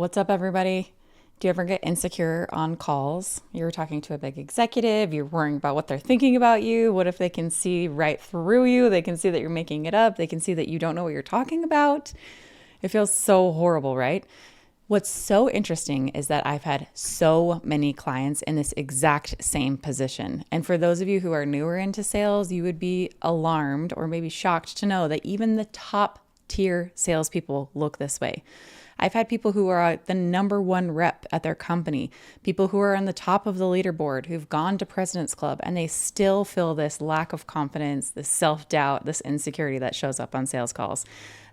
What's up, everybody? Do you ever get insecure on calls? You're talking to a big executive, you're worrying about what they're thinking about you. What if they can see right through you? They can see that you're making it up. They can see that you don't know what you're talking about. It feels so horrible, right? What's so interesting is that I've had so many clients in this exact same position. And for those of you who are newer into sales, you would be alarmed or maybe shocked to know that even the top tier salespeople look this way. I've had people who are the number one rep at their company, people who are on the top of the leaderboard, who've gone to President's Club, and they still feel this lack of confidence, this self-doubt, this insecurity that shows up on sales calls.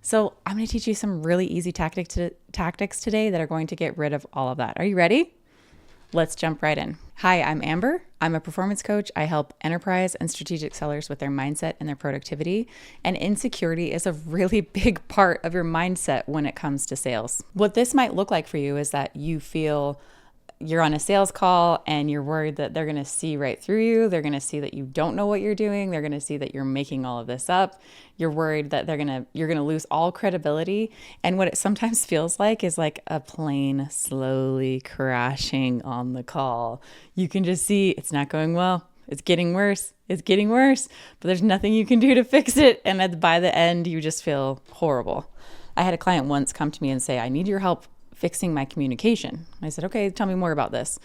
So I'm going to teach you some really easy tactics today that are going to get rid of all of that. Are you ready? Let's jump right in. Hi, I'm Amber. I'm a performance coach. I help enterprise and strategic sellers with their mindset and their productivity. And insecurity is a really big part of your mindset when it comes to sales. What this might look like for you is that you feel you're on a sales call and you're worried that they're going to see right through you. They're going to see that you don't know what you're doing. They're going to see that you're making all of this up. You're worried that you're going to lose all credibility. And what it sometimes feels like is like a plane slowly crashing on the call. You can just see it's not going well. It's getting worse. It's getting worse, but there's nothing you can do to fix it. And by the end, you just feel horrible. I had a client once come to me and say, I need your help fixing my communication. I said, okay, tell me more about this.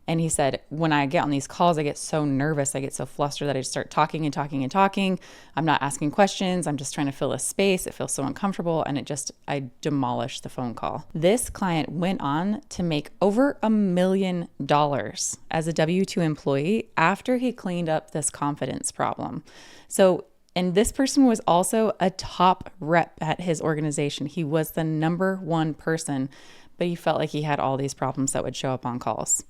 And he said, when I get on these calls, I get so nervous. I get so flustered that I just start talking and talking and talking. I'm not asking questions. I'm just trying to fill a space. It feels so uncomfortable. And I demolished the phone call. This client went on to make over $1 million as a W-2 employee after he cleaned up this confidence problem. And this person was also a top rep at his organization. He was the number one person, but he felt like he had all these problems that would show up on calls.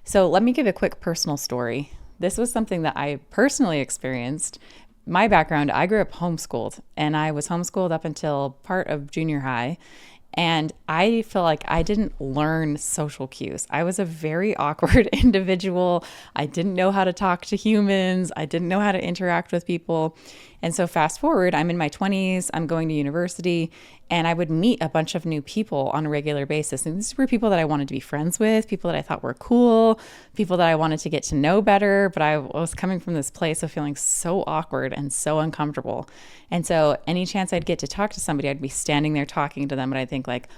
So let me give a quick personal story. This was something that I personally experienced. My background, I grew up homeschooled, and I was homeschooled up until part of junior high. And I feel like I didn't learn social cues. I was a very awkward individual. I didn't know how to talk to humans. I didn't know how to interact with people. And so fast forward, I'm in my 20s, I'm going to university, and I would meet a bunch of new people on a regular basis. And these were people that I wanted to be friends with, people that I thought were cool, people that I wanted to get to know better. But I was coming from this place of feeling so awkward and so uncomfortable. And so any chance I'd get to talk to somebody, I'd be standing there talking to them, and I'd think like,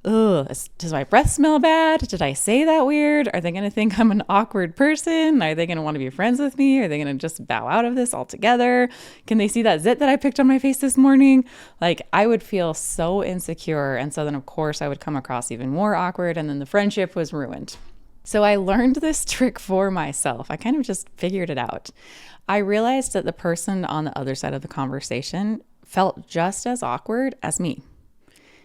ugh, does my breath smell bad? Did I say that weird? Are they going to think I'm an awkward person? Are they going to want to be friends with me? Are they going to just bow out of this altogether? Can they see that zit that I picked on my face this morning? Like, I would feel so insecure. And so then, of course, I would come across even more awkward, and then the friendship was ruined. So I learned this trick for myself. I kind of just figured it out. I realized that the person on the other side of the conversation felt just as awkward as me,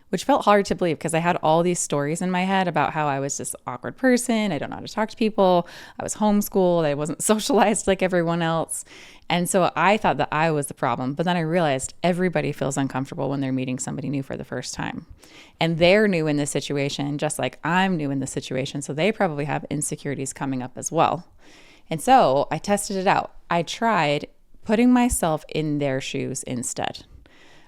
which felt hard to believe because I had all these stories in my head about how I was just an awkward person. I don't know how to talk to people. I was homeschooled. I wasn't socialized like everyone else. And so I thought that I was the problem. But then I realized everybody feels uncomfortable when they're meeting somebody new for the first time. And they're new in this situation, just like I'm new in this situation. So they probably have insecurities coming up as well. And so I tested it out. I tried putting myself in their shoes instead.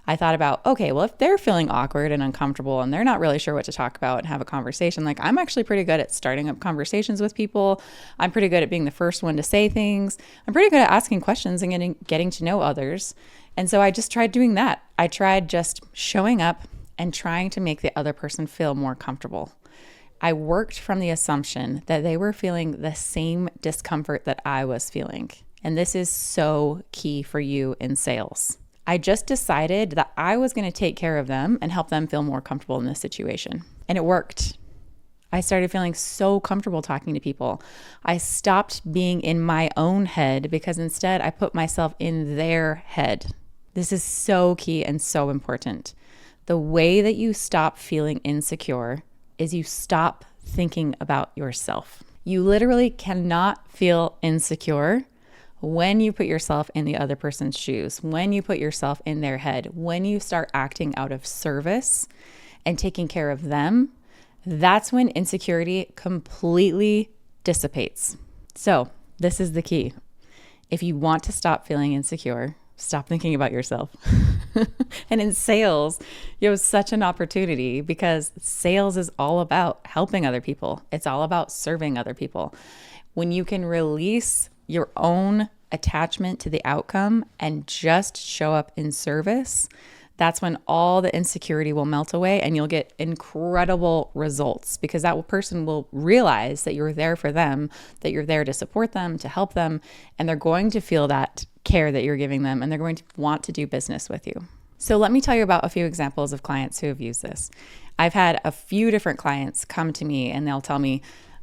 I thought about, okay, well, if they're feeling awkward and uncomfortable and they're not really sure what to talk about and have a conversation, like I'm actually pretty good at starting up conversations with people. I'm pretty good at being the first one to say things. I'm pretty good at asking questions and getting to know others. And so I just tried doing that. I tried just showing up and trying to make the other person feel more comfortable. I worked from the assumption that they were feeling the same discomfort that I was feeling. And this is so key for you in sales. I just decided that I was going to take care of them and help them feel more comfortable in this situation. And it worked. I started feeling so comfortable talking to people. I stopped being in my own head because instead I put myself in their head. This is so key and so important. The way that you stop feeling insecure is you stop thinking about yourself. You literally cannot feel insecure when you put yourself in the other person's shoes, when you put yourself in their head, when you start acting out of service and taking care of them, that's when insecurity completely dissipates. So this is the key. If you want to stop feeling insecure, stop thinking about yourself. And in sales, you have such an opportunity because sales is all about helping other people. It's all about serving other people. When you can release your own attachment to the outcome and just show up in service, that's when all the insecurity will melt away and you'll get incredible results, because that person will realize that you're there for them, that you're there to support them, to help them, and they're going to feel that care that you're giving them, and they're going to want to do business with you. So let me tell you about a few examples of clients who have used this. I've had a few different clients come to me and they'll tell me,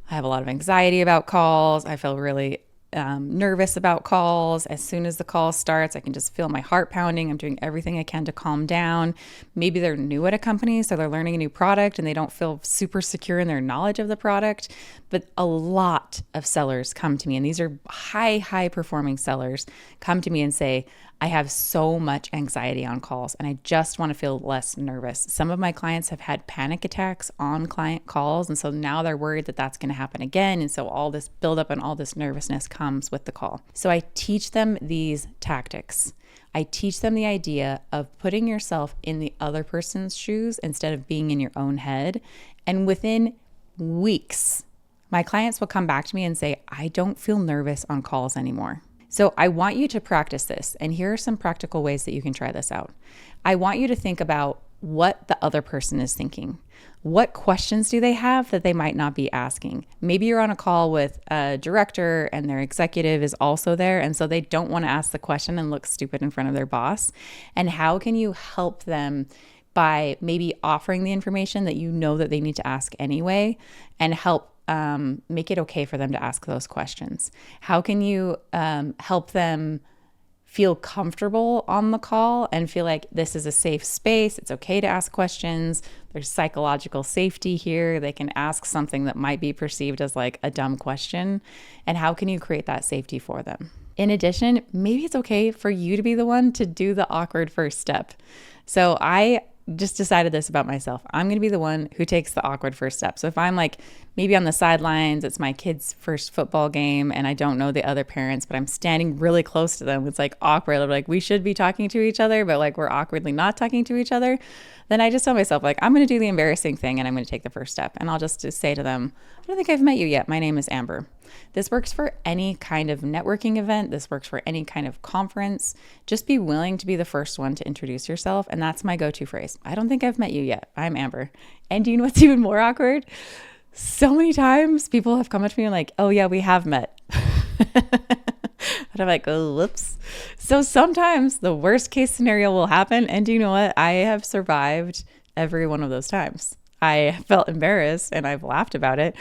I have a lot of anxiety about calls. I feel really nervous about calls. As soon as the call starts, I can just feel my heart pounding. I'm doing everything I can to calm down. Maybe they're new at a company, so they're learning a new product and they don't feel super secure in their knowledge of the product. But a lot of sellers come to me, and these are high performing sellers, come to me and say, I have so much anxiety on calls and I just want to feel less nervous. Some of my clients have had panic attacks on client calls, and so now they're worried that that's going to happen again. And so all this buildup and all this nervousness comes with the call. So I teach them these tactics. I teach them the idea of putting yourself in the other person's shoes instead of being in your own head. And within weeks, my clients will come back to me and say, I don't feel nervous on calls anymore. So I want you to practice this, and here are some practical ways that you can try this out. I want you to think about what the other person is thinking. What questions do they have that they might not be asking? Maybe you're on a call with a director and their executive is also there, and so they don't want to ask the question and look stupid in front of their boss. And how can you help them by maybe offering the information that you know that they need to ask anyway, and help make it okay for them to ask those questions? How can you help them feel comfortable on the call and feel like this is a safe space? It's okay to ask questions. There's psychological safety here. They can ask something that might be perceived as like a dumb question. And how can you create that safety for them? In addition, maybe it's okay for you to be the one to do the awkward first step. So I just decided this about myself. I'm going to be the one who takes the awkward first step. So if I'm like maybe on the sidelines, it's my kid's first football game and I don't know the other parents, but I'm standing really close to them. It's like awkward. Like we should be talking to each other, but like we're awkwardly not talking to each other. Then I just tell myself like, I'm going to do the embarrassing thing and I'm going to take the first step. And I'll just say to them, I don't think I've met you yet. My name is Amber. This works for any kind of networking event. This works for any kind of conference. Just be willing to be the first one to introduce yourself. And that's my go-to phrase. I don't think I've met you yet. I'm Amber. And do you know what's even more awkward? So many times people have come up to me and like, oh yeah, we have met. And I'm like, oh, whoops. So sometimes the worst case scenario will happen. And do you know what? I have survived every one of those times. I felt embarrassed and I've laughed about it,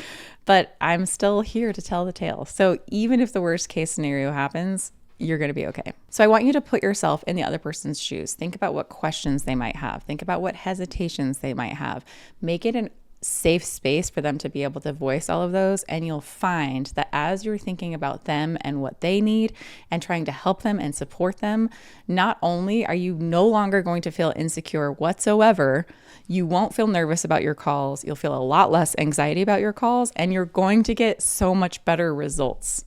but I'm still here to tell the tale. So even if the worst case scenario happens, you're going to be okay. So I want you to put yourself in the other person's shoes. Think about what questions they might have. Think about what hesitations they might have. Make it a safe space for them to be able to voice all of those. And you'll find that as you're thinking about them and what they need and trying to help them and support them, not only are you no longer going to feel insecure whatsoever, you won't feel nervous about your calls. You'll feel a lot less anxiety about your calls, and you're going to get so much better results.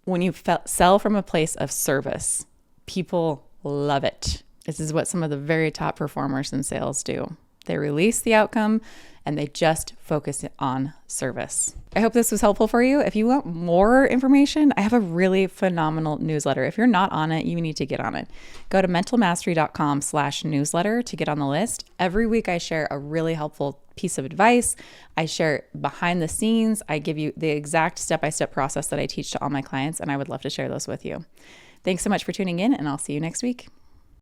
When you sell from a place of service, people love it. This is what some of the very top performers in sales do. They release the outcome and they just focus on service. I hope this was helpful for you. If you want more information, I have a really phenomenal newsletter. If you're not on it, you need to get on it. Go to mentalmastery.com/newsletter to get on the list. Every week I share a really helpful piece of advice. I share behind the scenes. I give you the exact step-by-step process that I teach to all my clients, and I would love to share those with you. Thanks so much for tuning in, and I'll see you next week.